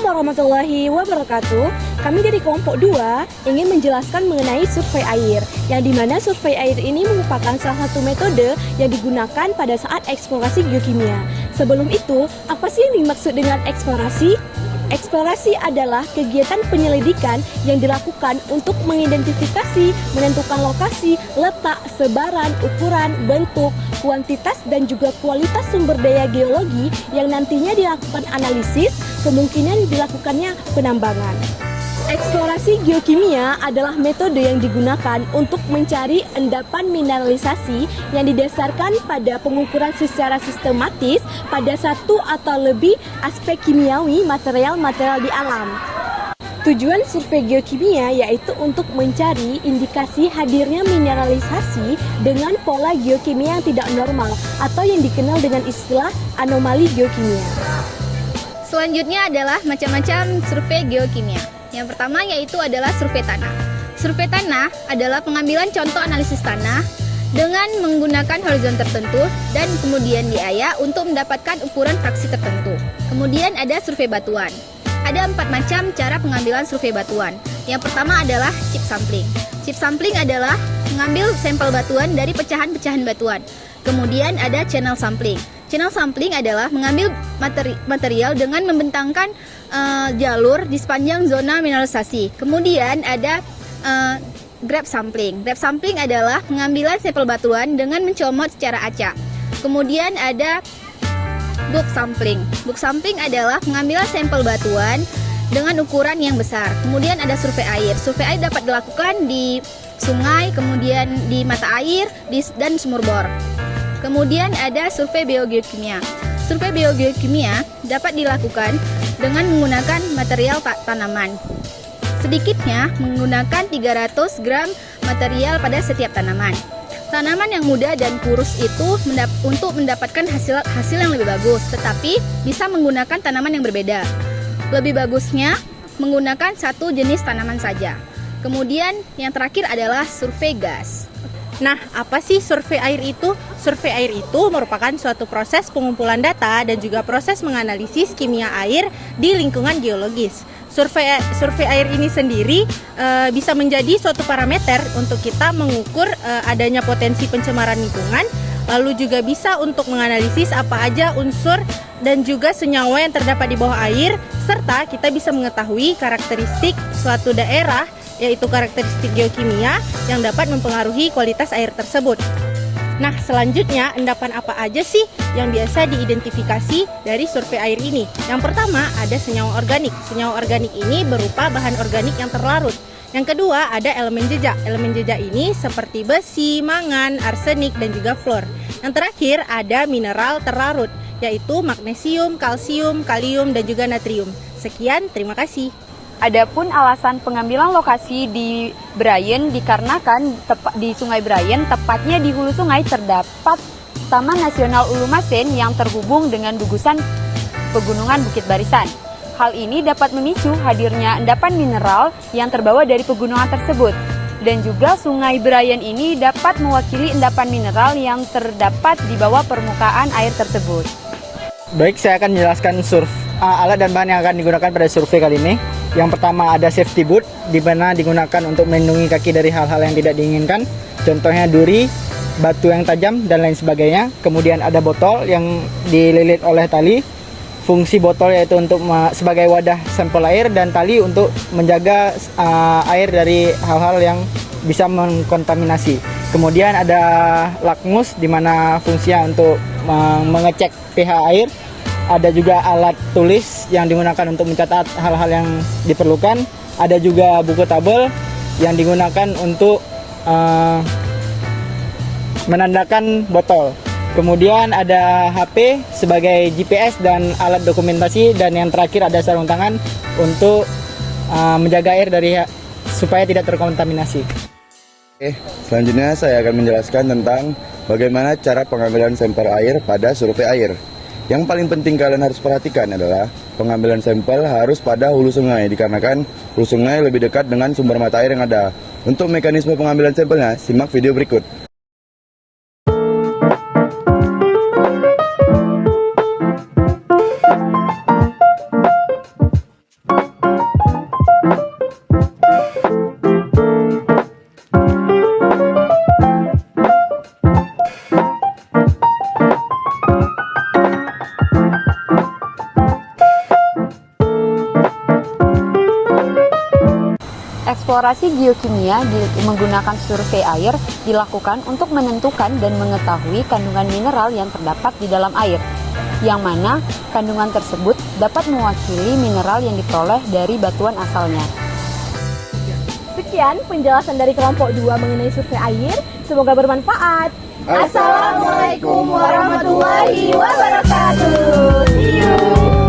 Assalamualaikum warahmatullahi wabarakatuh. Kami dari kelompok 2 ingin menjelaskan mengenai survei air, yang dimana survei air ini merupakan salah satu metode yang digunakan pada saat eksplorasi geokimia. Sebelum itu, apa sih yang dimaksud dengan eksplorasi? Eksplorasi adalah kegiatan penyelidikan yang dilakukan untuk mengidentifikasi, menentukan lokasi, letak, sebaran, ukuran, bentuk, kuantitas, dan juga kualitas sumber daya geologi yang nantinya dilakukan analisis, kemungkinan dilakukannya penambangan. Eksplorasi geokimia adalah metode yang digunakan untuk mencari endapan mineralisasi yang didasarkan pada pengukuran secara sistematis pada satu atau lebih aspek kimiawi material-material di alam. Tujuan survei geokimia yaitu untuk mencari indikasi hadirnya mineralisasi dengan pola geokimia yang tidak normal atau yang dikenal dengan istilah anomali geokimia. Selanjutnya adalah macam-macam survei geokimia. Yang pertama yaitu adalah survei tanah. Survei tanah adalah pengambilan contoh analisis tanah dengan menggunakan horizon tertentu dan kemudian diayak untuk mendapatkan ukuran fraksi tertentu. Kemudian ada survei batuan. Ada 4 macam cara pengambilan survei batuan. Yang pertama adalah chip sampling. Chip sampling adalah mengambil sampel batuan dari pecahan-pecahan batuan. Kemudian ada channel sampling. Channel sampling adalah mengambil material dengan membentangkan jalur di sepanjang zona mineralisasi. Kemudian ada grab sampling. Grab sampling adalah pengambilan sampel batuan dengan mencomot secara acak. Kemudian ada book sampling. Book sampling adalah pengambilan sampel batuan dengan ukuran yang besar. Kemudian ada survei air. Survei air dapat dilakukan di sungai, kemudian di mata air, dan sumur bor. Kemudian ada survei biogeokimia. Survei biogeokimia dapat dilakukan dengan menggunakan material tanaman. Sedikitnya menggunakan 300 gram material pada setiap tanaman. Tanaman yang muda dan kurus itu untuk mendapatkan hasil yang lebih bagus, tetapi bisa menggunakan tanaman yang berbeda. Lebih bagusnya menggunakan satu jenis tanaman saja. Kemudian yang terakhir adalah survei gas. Nah, apa sih survei air itu? Survei air itu merupakan suatu proses pengumpulan data dan juga proses menganalisis kimia air di lingkungan geologis. Survei air ini sendiri bisa menjadi suatu parameter untuk kita mengukur adanya potensi pencemaran lingkungan, lalu juga bisa untuk menganalisis apa aja unsur dan juga senyawa yang terdapat di bawah air, serta kita bisa mengetahui karakteristik suatu daerah, yaitu karakteristik geokimia yang dapat mempengaruhi kualitas air tersebut. Nah, selanjutnya endapan apa aja sih yang biasa diidentifikasi dari survei air ini? Yang pertama ada senyawa organik. Senyawa organik ini berupa bahan organik yang terlarut. Yang kedua ada elemen jejak. Elemen jejak ini seperti besi, mangan, arsenik, dan juga fluor. Yang terakhir ada mineral terlarut, yaitu magnesium, kalsium, kalium, dan juga natrium. Sekian, terima kasih. Adapun alasan pengambilan lokasi di Brayan dikarenakan di Sungai Brayan, tepatnya di hulu sungai, terdapat Taman Nasional Ulumasen yang terhubung dengan gugusan Pegunungan Bukit Barisan. Hal ini dapat memicu hadirnya endapan mineral yang terbawa dari pegunungan tersebut. Dan juga Sungai Brayan ini dapat mewakili endapan mineral yang terdapat di bawah permukaan air tersebut. Baik, saya akan menjelaskan alat dan bahan yang akan digunakan pada survei kali ini. Yang pertama ada safety boot, di mana digunakan untuk melindungi kaki dari hal-hal yang tidak diinginkan. Contohnya duri, batu yang tajam, dan lain sebagainya. Kemudian ada botol yang dililit oleh tali. Fungsi botol yaitu untuk sebagai wadah sampel air, dan tali untuk menjaga air dari hal-hal yang bisa mengkontaminasi. Kemudian ada lakmus, di mana fungsinya untuk mengecek pH air. Ada juga alat tulis yang digunakan untuk mencatat hal-hal yang diperlukan. Ada juga buku tabel yang digunakan untuk menandakan botol. Kemudian ada HP sebagai GPS dan alat dokumentasi. Dan yang terakhir ada sarung tangan untuk menjaga air supaya tidak terkontaminasi. Selanjutnya saya akan menjelaskan tentang bagaimana cara pengambilan sampel air pada survei air. Yang paling penting kalian harus perhatikan adalah pengambilan sampel harus pada hulu sungai, dikarenakan hulu sungai lebih dekat dengan sumber mata air yang ada. Untuk mekanisme pengambilan sampelnya, simak video berikut. Eksplorasi geokimia menggunakan survei air dilakukan untuk menentukan dan mengetahui kandungan mineral yang terdapat di dalam air, yang mana kandungan tersebut dapat mewakili mineral yang diperoleh dari batuan asalnya. Sekian penjelasan dari kelompok 2 mengenai survei air. Semoga bermanfaat. Assalamualaikum warahmatullahi wabarakatuh. See you.